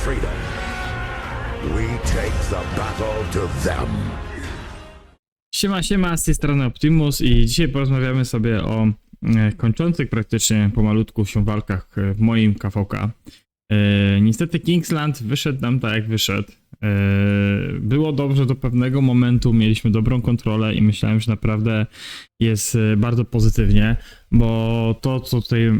freedom. We take the battle to them. Siema, z tej strony Optimus i dzisiaj porozmawiamy sobie o kończących praktycznie pomalutku się walkach w moim KVK. Niestety Kingsland wyszedł nam tak jak wyszedł. Było dobrze do pewnego momentu, mieliśmy dobrą kontrolę i myślałem, że naprawdę jest bardzo pozytywnie, bo to co tutaj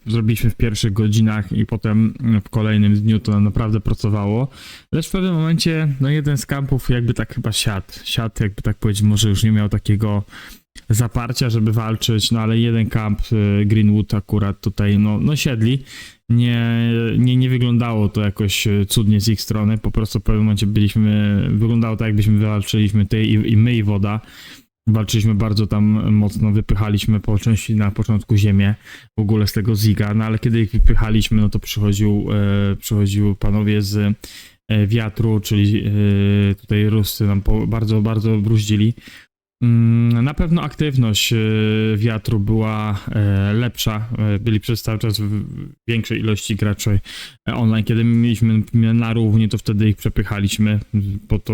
zrobiliśmy w pierwszych godzinach i potem w kolejnym dniu to naprawdę pracowało, lecz w pewnym momencie no jeden z kampów jakby tak chyba siadł jakby tak powiedzieć, może już nie miał takiego zaparcia, żeby walczyć, no ale jeden kamp Greenwood akurat tutaj no siedli. Nie wyglądało to jakoś cudnie z ich strony, po prostu w pewnym momencie wyglądało tak jakbyśmy wywalczyliśmy ty i my i woda. Walczyliśmy bardzo tam mocno, wypychaliśmy po części na początku ziemię w ogóle z tego Ziga, no ale kiedy ich wypychaliśmy, no to przychodził panowie z wiatru, czyli tutaj Ruscy nam bardzo bruździli. Na pewno aktywność wiatru była lepsza, byli przez cały czas w większej ilości graczy online. Kiedy mieliśmy na równi, to wtedy ich przepychaliśmy, bo to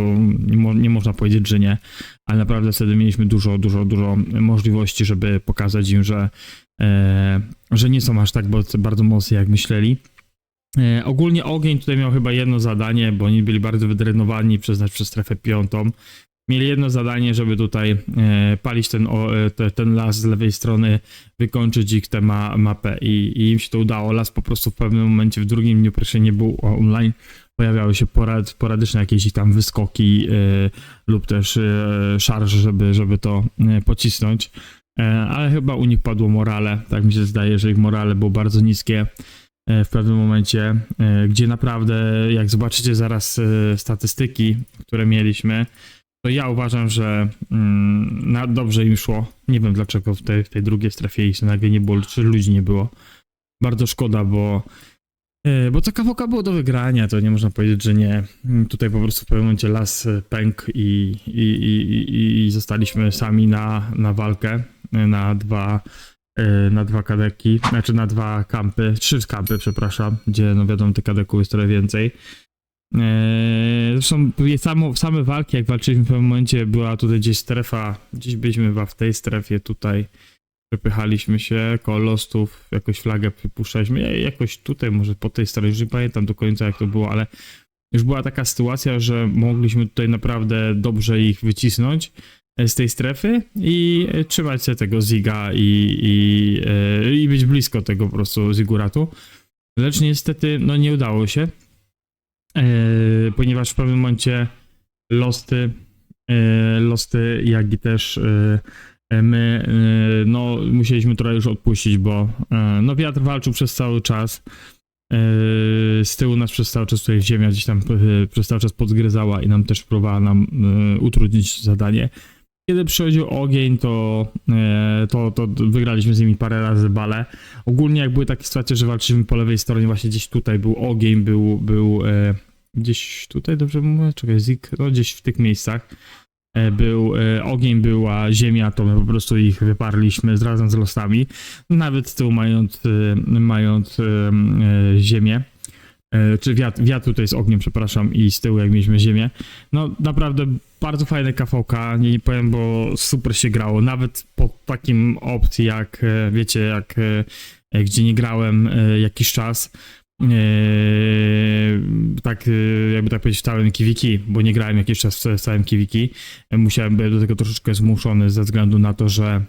nie można powiedzieć, że nie, ale naprawdę wtedy mieliśmy dużo możliwości, żeby pokazać im, że nie są aż tak bardzo mocni, jak myśleli. Ogólnie ogień tutaj miał chyba jedno zadanie, bo oni byli bardzo wydrenowani przez strefę piątą. Mieli jedno zadanie, żeby tutaj palić ten las z lewej strony, wykończyć ich tę mapę i im się to udało. Las po prostu w pewnym momencie, w drugim dniu praktycznie nie był online. Pojawiały się sporadyczne jakieś tam wyskoki lub też szarże, żeby to pocisnąć. Ale chyba u nich padło morale. Tak mi się zdaje, że ich morale było bardzo niskie w pewnym momencie, gdzie naprawdę, jak zobaczycie zaraz statystyki, które mieliśmy, to ja uważam, że dobrze im szło. Nie wiem dlaczego w tej drugiej strefie ich nagle nie było, czy ludzi nie było. Bardzo szkoda, bo to KVK było do wygrania, to nie można powiedzieć, że nie. Tutaj po prostu w pewnym momencie las pękł i zostaliśmy sami na walkę, na dwa kadeki, znaczy na dwa kampy, 3 kampy, przepraszam, gdzie no wiadomo, tych kadeków jest trochę więcej. Zresztą same walki, jak walczyliśmy w pewnym momencie, była tutaj gdzieś strefa, gdzieś byliśmy chyba w tej strefie tutaj, przepychaliśmy się koło lostów, jakoś flagę przypuszczaliśmy, jakoś tutaj może po tej stronie, już nie pamiętam do końca jak to było, ale już była taka sytuacja, że mogliśmy tutaj naprawdę dobrze ich wycisnąć z tej strefy i trzymać się tego Ziga i być blisko tego po prostu Ziguratu, lecz niestety no nie udało się. Ponieważ w pewnym momencie Losty, jak i też my no musieliśmy trochę już odpuścić, bo no wiatr walczył przez cały czas, z tyłu nas przez cały czas tutaj ziemia gdzieś tam przez cały czas podgryzała i nam też próbowała nam utrudnić zadanie. Kiedy przychodził ogień, to wygraliśmy z nimi parę razy bale. Ogólnie jak były takie sytuacje, że walczyliśmy po lewej stronie, właśnie gdzieś tutaj był ogień, był gdzieś tutaj, dobrze mówię? Czekaj, Zik, no gdzieś w tych miejscach był ogień, była ziemia, to my po prostu ich wyparliśmy razem z losami, nawet z tyłu mając ziemię. Czy wiatr tutaj z ogniem, przepraszam, i z tyłu jak mieliśmy ziemię. No naprawdę bardzo fajne KVK, nie powiem, bo super się grało, nawet po takim opcji jak, wiecie, gdzie nie grałem jakiś czas, tak jakby tak powiedzieć w całym KVK, bo nie grałem jakiś czas w całym KVK, byłem do tego troszeczkę zmuszony ze względu na to, że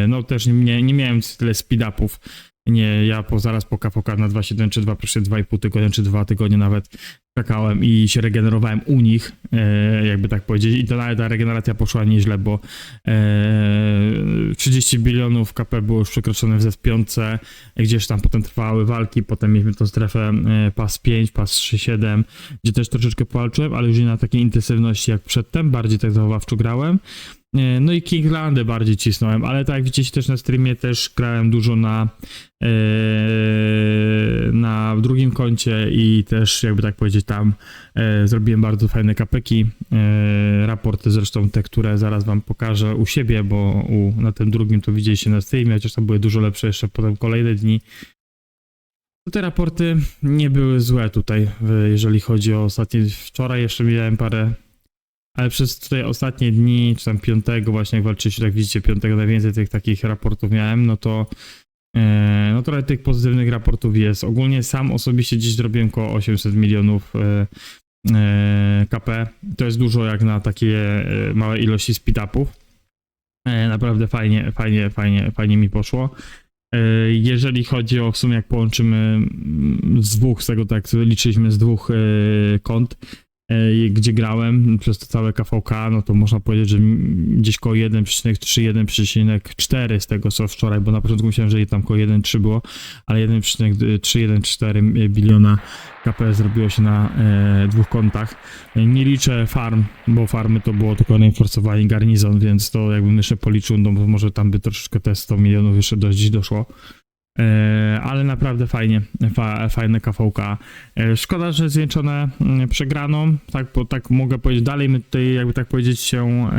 no też nie miałem tyle speed-upów. Nie, ja zaraz po KVK na 2.7 czy 2,5 tygodnia, czy 2 tygodnie nawet skakałem i się regenerowałem u nich, jakby tak powiedzieć. I to nawet ta regeneracja poszła nieźle, bo 30 bilionów KP było już przekroczone w Z5, gdzieś tam potem trwały walki, potem mieliśmy tą strefę pas 5, pas 3.7, gdzie też troszeczkę powalczyłem, ale już nie na takiej intensywności jak przedtem, bardziej tak zachowawczo grałem. No i Kinglandy bardziej cisnąłem, ale tak jak widzicie też na streamie też grałem dużo na drugim koncie i też jakby tak powiedzieć tam zrobiłem bardzo fajne kapeki, raporty zresztą te, które zaraz wam pokażę u siebie, bo na tym drugim to widzieliście na streamie, chociaż tam były dużo lepsze jeszcze potem kolejne dni. To te raporty nie były złe tutaj, jeżeli chodzi o ostatnie. Wczoraj jeszcze miałem parę, ale przez tutaj ostatnie dni, czy tam piątego właśnie jak walczyliście, tak widzicie, piątego najwięcej tych takich raportów miałem, no to no trochę tych pozytywnych raportów jest. Ogólnie sam osobiście dziś zrobiłem około 800 milionów KP. To jest dużo jak na takie małe ilości speed-upów. Naprawdę fajnie mi poszło. Jeżeli chodzi o w sumie jak połączymy z dwóch, z tego tak liczyliśmy z dwóch kont, gdzie grałem przez to całe KVK, no to można powiedzieć, że gdzieś koło 1,3, 1,4 z tego co wczoraj, bo na początku myślałem, że tam koło 1,3 było, ale 1,3, 1,4 biliona KP zrobiło się na dwóch kontach. Nie liczę farm, bo farmy to było tylko reinforcowanie garnizon, więc to jakbym jeszcze policzył, no może tam by troszeczkę te 100 milionów jeszcze dziś doszło. Ale naprawdę fajne KVK. Szkoda, że zwieńczone przegraną, tak, bo tak mogę powiedzieć, dalej my tutaj jakby tak powiedzieć się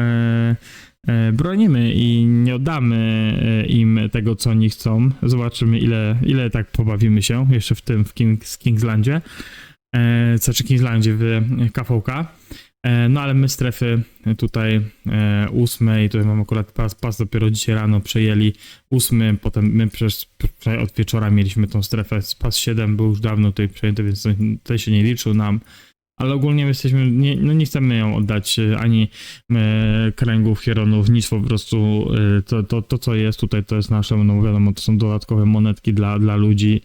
bronimy i nie oddamy im tego, co oni chcą. Zobaczymy ile tak pobawimy się jeszcze w Kingslandzie, czy Kingslandzie w KVK. No ale my strefy tutaj 8, tutaj mam akurat pas dopiero dzisiaj rano przejęli 8, potem my od wieczora mieliśmy tą strefę, pas 7 był już dawno tutaj przejęty, więc to się nie liczył nam, ale ogólnie my jesteśmy, nie chcemy ją oddać ani kręgów, hieronów, nic, po prostu to co jest tutaj to jest nasze, no wiadomo, to są dodatkowe monetki dla ludzi,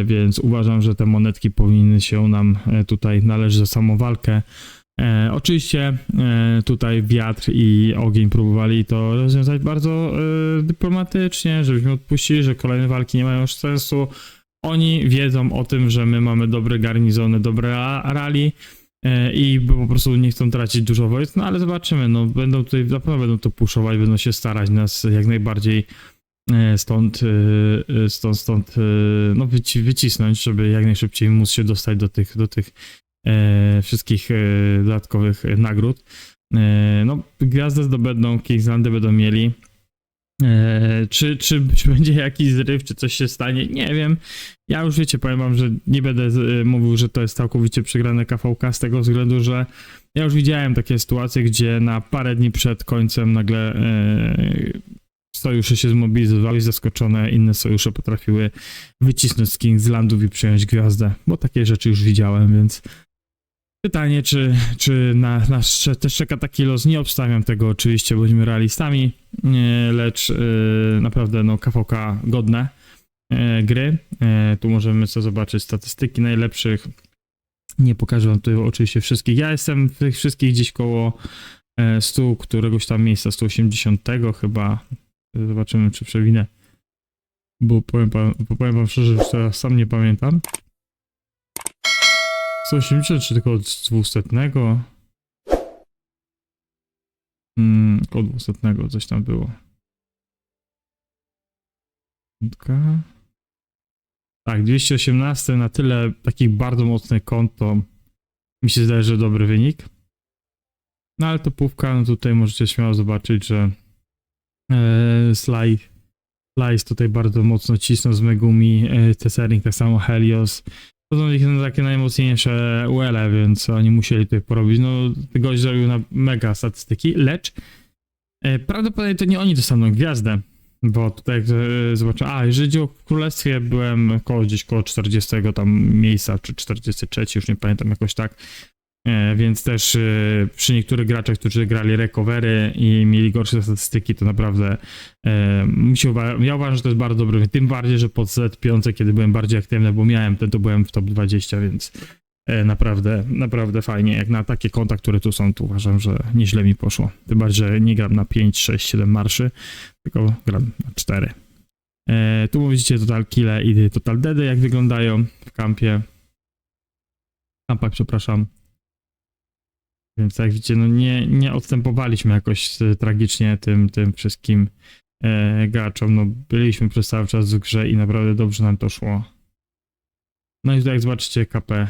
więc uważam, że te monetki powinny się nam tutaj należeć za samą walkę. Oczywiście tutaj wiatr i ogień próbowali to rozwiązać bardzo dyplomatycznie, żebyśmy odpuścili, że kolejne walki nie mają już sensu. Oni wiedzą o tym, że my mamy dobre garnizony, dobre rally i po prostu nie chcą tracić dużo wojsk, no ale zobaczymy, no będą tutaj, na pewno będą to puszować, będą się starać nas jak najbardziej stąd no wycisnąć, żeby jak najszybciej móc się dostać do tych wszystkich dodatkowych nagród. No, gwiazdę zdobędą, Kingslandy będą mieli. Czy będzie jakiś zryw, czy coś się stanie? Nie wiem. Ja już wiecie, powiem wam, że nie będę mówił, że to jest całkowicie przegrane KVK z tego względu, że ja już widziałem takie sytuacje, gdzie na parę dni przed końcem nagle sojusze się zmobilizowały, zaskoczone, inne sojusze potrafiły wycisnąć z Kingslandów i przyjąć gwiazdę, bo takie rzeczy już widziałem, więc pytanie, czy nas też czeka taki los, nie obstawiam tego oczywiście, bądźmy realistami, lecz naprawdę no KVK godne gry. Tu możemy sobie zobaczyć statystyki najlepszych, nie pokażę wam tutaj oczywiście wszystkich, ja jestem w tych wszystkich gdzieś koło 100 któregoś tam miejsca, 180 chyba, zobaczymy czy przewinę, bo powiem wam szczerze, że teraz sam nie pamiętam. 180 czy tylko od 200? Około 200 coś tam było. Tak, 218 na tyle takich bardzo mocnych kont, to mi się zdaje, że dobry wynik. No ale topówka, no tutaj możecie śmiało zobaczyć, że Sly jest tutaj bardzo mocno cisnął z Megumi, Tessering, tak samo Helios. To są ich takie najmocniejsze UL-e, więc oni musieli tutaj porobić. No, gość zrobił na mega statystyki, lecz prawdopodobnie to nie oni dostaną gwiazdę, bo tutaj jak zobaczę, jeżeli chodzi o Królestwie, byłem gdzieś koło 40 tam miejsca, czy 43, już nie pamiętam jakoś tak. Więc też przy niektórych graczach, którzy grali recovery i mieli gorsze statystyki, to naprawdę ja uważam, że to jest bardzo dobry. Tym bardziej, że pod Z5, kiedy byłem bardziej aktywny, bo miałem ten, to byłem w top 20, więc naprawdę fajnie. Jak na takie konta, które tu są, to uważam, że nieźle mi poszło. Tym bardziej, że nie gram na 5, 6, 7 marszy, tylko gram na 4. Tu widzicie total kille i total deady, jak wyglądają w kampie. Kampach, przepraszam. Więc jak widzicie, no nie odstępowaliśmy jakoś tragicznie tym wszystkim graczom. No byliśmy przez cały czas w grze i naprawdę dobrze nam to szło. No i tutaj jak zobaczycie KP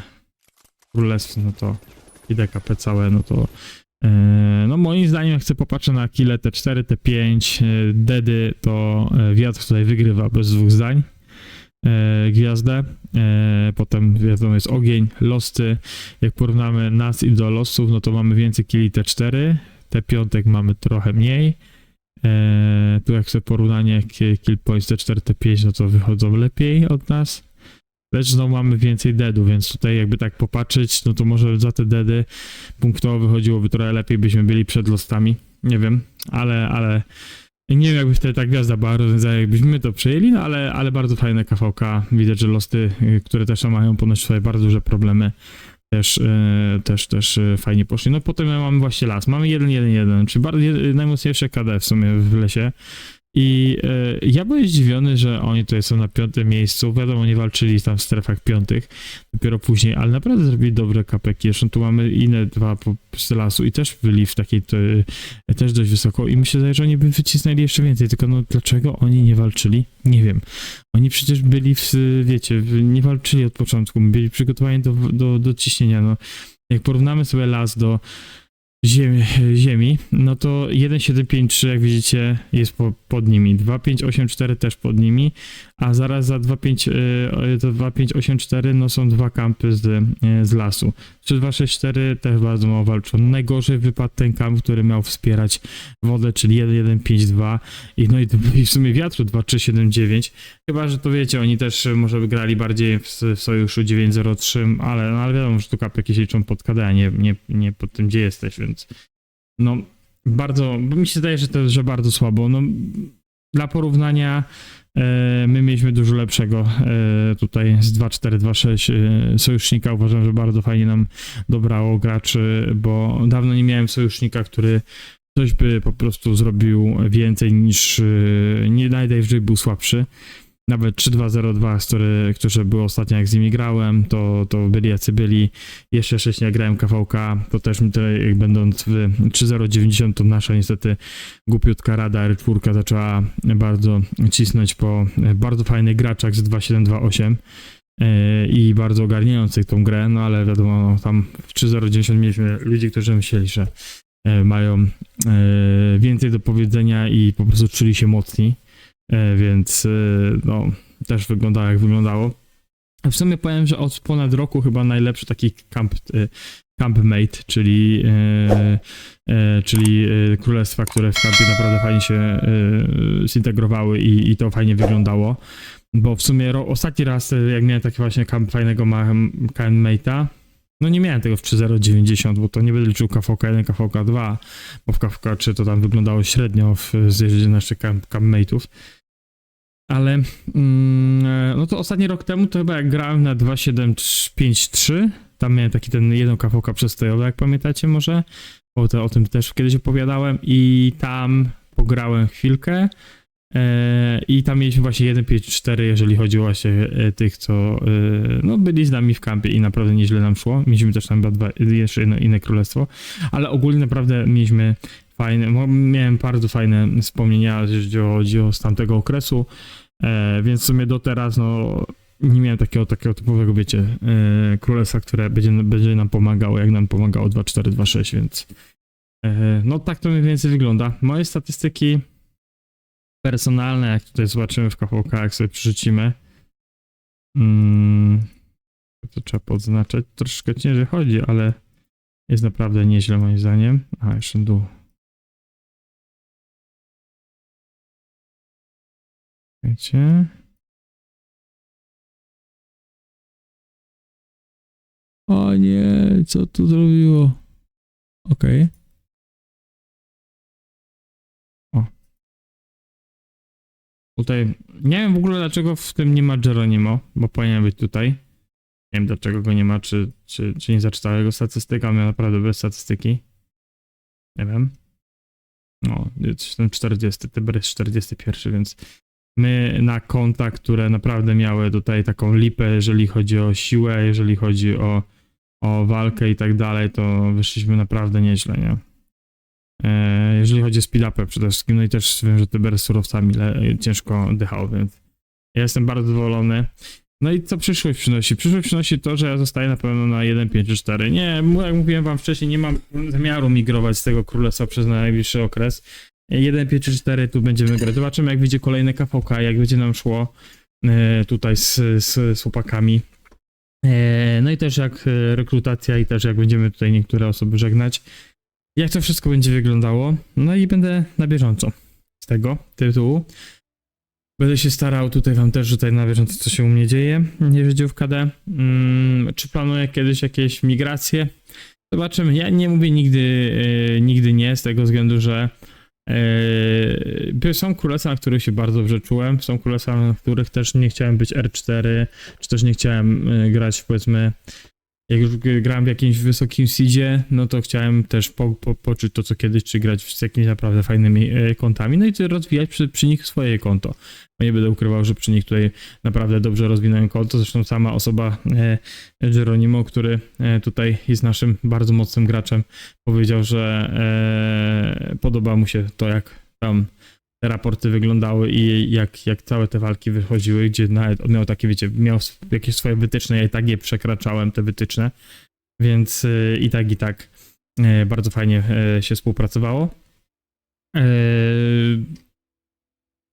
Królestwo, no to i KP całe, no to no moim zdaniem jak chcę popatrzeć na kile T4, T5, dedy, to wiatr tutaj wygrywa bez dwóch zdań. gwiazdę. Potem wiadomo jest ogień, losy. Jak porównamy nas i do losów, no to mamy więcej killi T4, T5 mamy trochę mniej. Tu jak sobie porównanie kill points T4, T5, no to wychodzą lepiej od nas. Lecz znowu mamy więcej deadów, więc tutaj jakby tak popatrzeć, no to może za te deady punktowo wychodziłoby trochę lepiej, byśmy byli przed losami. Nie wiem, ale nie wiem, jakby wtedy ta gwiazda była rozwiązana, jakbyśmy to przejęli, no ale bardzo fajne KVK. Widać, że losy, które też mają ponoć swoje bardzo duże problemy, też fajnie poszli. No potem mamy właśnie las. Mamy 1-1-1, czyli bardzo najmocniejsze KD w sumie w lesie. I ja byłem zdziwiony, że oni tutaj są na 5. miejscu. Wiadomo, nie walczyli tam w strefach 5. Dopiero później, ale naprawdę zrobili dobre kapeki. Zresztą tu mamy inne dwa z lasu i też byli w takiej też dość wysoko. I myślę, że oni by wycisnęli jeszcze więcej. Tylko no dlaczego oni nie walczyli? Nie wiem. Oni przecież byli wiecie, nie walczyli od początku. Byli przygotowani do ciśnienia. No, jak porównamy sobie las do ziemi, no to 1.753 jak widzicie jest pod nimi, 2.584 też pod nimi, a zaraz za 2.584 no są dwa kampy z lasu. 3.264 też bardzo mało walczą. Najgorzej wypadł ten kamp, który miał wspierać wodę, czyli 1.152 no i w sumie wiatru 2.379, chyba, że to wiecie, oni też może by grali bardziej w sojuszu 9.03, ale wiadomo, że tu kapeki się liczą pod KD, a nie pod tym, gdzie jesteś, więc no bardzo, bo mi się zdaje, że bardzo słabo. No, dla porównania my mieliśmy dużo lepszego tutaj z 2.4-2.6 sojusznika. Uważam, że bardzo fajnie nam dobrało graczy, bo dawno nie miałem sojusznika, który coś by po prostu zrobił więcej niż nie najwyżej był słabszy. Nawet 3.2.0.2, którzy były ostatnio jak z nimi grałem, to byli jacy byli. Jeszcze wcześniej jak grałem KVK, to też mi tutaj będąc w 3.0.90 to nasza niestety głupiutka rada R4 zaczęła bardzo cisnąć po bardzo fajnych graczach z 2.7.2.8 i bardzo ogarniających tą grę, no ale wiadomo, no, tam w 3.0.90 mieliśmy ludzi, którzy myśleli, że mają więcej do powiedzenia i po prostu czuli się mocni. Więc no, też wyglądało jak wyglądało. W sumie powiem, że od ponad roku chyba najlepszy taki campmate, czyli królestwa, które w kampie naprawdę fajnie się zintegrowały i to fajnie wyglądało. Bo w sumie ostatni raz, jak miałem taki właśnie fajnego campmate'a, no nie miałem tego w 3.0.90, bo to nie będę liczył KVK1, KVK2, bo w KVK3 to tam wyglądało średnio z naszych campmate'ów. Ale no to ostatni rok temu to chyba jak grałem na 2.7.5.3, tam miałem taki ten jeden KVK przestojowy, jak pamiętacie może, bo o tym też kiedyś opowiadałem i tam pograłem chwilkę i tam mieliśmy właśnie 1.5.4, jeżeli chodzi o właśnie tych, co no byli z nami w kampie i naprawdę nieźle nam szło. Mieliśmy też tam jeszcze inne królestwo, ale ogólnie naprawdę mieliśmy miałem bardzo fajne wspomnienia, jeżeli chodzi o z tamtego okresu, więc w sumie do teraz no nie miałem takiego typowego, wiecie, królestwa, które będzie nam pomagało, jak nam pomagało 2.4.2.6, więc no tak to mniej więcej wygląda. Moje statystyki personalne, jak tutaj zobaczymy w KVK, jak sobie przerzucimy, to trzeba podznaczać, troszkę ciężej chodzi, ale jest naprawdę nieźle moim zdaniem. A, jeszcze dół. Wiecie? O nie, co tu zrobiło? Okej. O. Tutaj, nie wiem w ogóle dlaczego w tym nie ma Geronimo, bo powinien być tutaj. Nie wiem dlaczego go nie ma, czy nie zaczytał jego statystyka, miał naprawdę bez statystyki. Nie wiem. No, jest ten 40, Tyber jest 41, więc my na konta, które naprawdę miały tutaj taką lipę, jeżeli chodzi o siłę, jeżeli chodzi o walkę i tak dalej, to wyszliśmy naprawdę nieźle, nie? Jeżeli chodzi o speed-upę przede wszystkim, no i też wiem, że Tyber z surowcami ciężko dychał, więc ja jestem bardzo zadowolony. No i co przyszłość przynosi? Przyszłość przynosi to, że ja zostaję na pewno na 1.5.4. Nie, jak mówiłem wam wcześniej, nie mam zamiaru migrować z tego królestwa przez najbliższy okres. 1.5.4 tu będziemy grać. Zobaczymy, jak wyjdzie kolejne KVK, jak będzie nam szło. tutaj z chłopakami. No i też jak rekrutacja i też jak będziemy tutaj niektóre osoby żegnać. Jak to wszystko będzie wyglądało. No i będę na bieżąco z tego tytułu. Będę się starał tutaj wam też rzucać na bieżąco, co się u mnie dzieje, jeżeli chodzi o FKD. Czy planuję kiedyś jakieś migracje? Zobaczymy. Ja nie mówię nigdy nie, z tego względu, że są królestwa, na których się bardzo dobrze czułem, są królestwa, na których też nie chciałem być R4, czy też nie chciałem grać, powiedzmy, jak już grałem w jakimś wysokim seedzie, no to chciałem też poczuć to, co kiedyś, czy grać z jakimiś naprawdę fajnymi kontami, no i rozwijać przy nich swoje konto. Bo nie będę ukrywał, że przy nich tutaj naprawdę dobrze rozwinąłem konto, zresztą sama osoba Geronimo, który tutaj jest naszym bardzo mocnym graczem, powiedział, że podoba mu się to, jak tam te raporty wyglądały i jak całe te walki wychodziły, gdzie nawet on miał takie, wiecie, miał jakieś swoje wytyczne, ja i tak je przekraczałem, te wytyczne, więc i tak bardzo fajnie się współpracowało.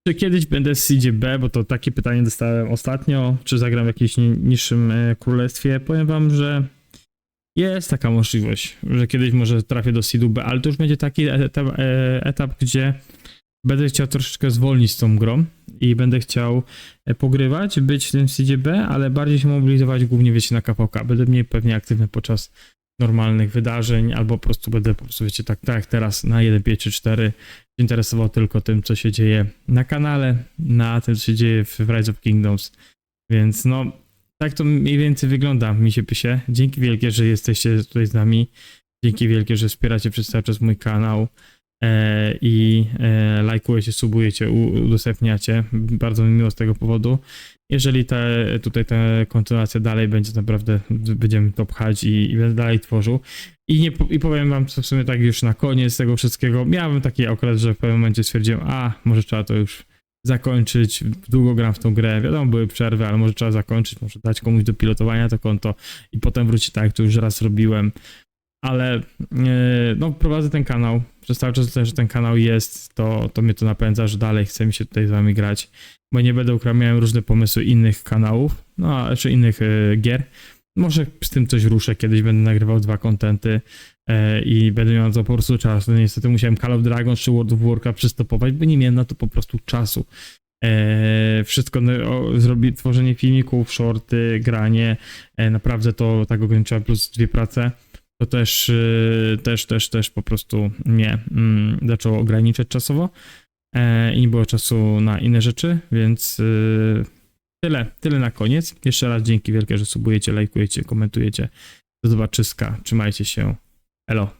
Czy kiedyś będę w seedzie B, bo to takie pytanie dostałem ostatnio, czy zagram w jakimś niższym królestwie? Powiem wam, że jest taka możliwość, że kiedyś może trafię do seedu B, ale to już będzie taki etap, gdzie będę chciał troszeczkę zwolnić z tą grą i będę chciał pogrywać, być w tym seedzie B, ale bardziej się mobilizować głównie, wiecie, na KVK. Będę mniej pewnie aktywny podczas normalnych wydarzeń, albo po prostu będę, wiecie, tak jak teraz na 1.5 czy 4 się interesował tylko tym, co się dzieje na kanale, na tym, co się dzieje w Rise of Kingdoms. Więc no, tak to mniej więcej wygląda, misie pysie. Dzięki wielkie, że jesteście tutaj z nami. Dzięki wielkie, że wspieracie przez cały czas mój kanał. I lajkujecie, subujecie, udostępniacie. Bardzo mi miło z tego powodu. Jeżeli ta kontynuacja dalej będzie, naprawdę będziemy to pchać i będę dalej tworzył. I powiem wam, co w sumie tak już na koniec tego wszystkiego. Miałem taki okres, że w pewnym momencie stwierdziłem, może trzeba to już zakończyć. Długo gram w tą grę. Wiadomo, były przerwy, ale może trzeba zakończyć, może dać komuś do pilotowania to konto i potem wrócić tak, jak to już raz robiłem. Ale no, prowadzę ten kanał. Przez cały czas tutaj, że ten kanał jest, to mnie to napędza, że dalej chce mi się tutaj z wami grać. Bo nie będę ukrywał, miałem różne pomysły innych kanałów, no, czy innych gier. Może z tym coś ruszę, kiedyś będę nagrywał 2 kontenty i będę miał na to po prostu czas. No, niestety musiałem Call of Dragons czy World of Warcraft przystopować, bo nie miałem na to po prostu czasu. Wszystko tworzenie filmików, shorty, granie, naprawdę to tak ograniczyłem, plus 2 prace. To też po prostu mnie zaczęło ograniczać czasowo i nie było czasu na inne rzeczy, więc tyle na koniec. Jeszcze raz dzięki wielkie, że subujecie, lajkujecie, komentujecie. Do zobaczyska, trzymajcie się. Elo.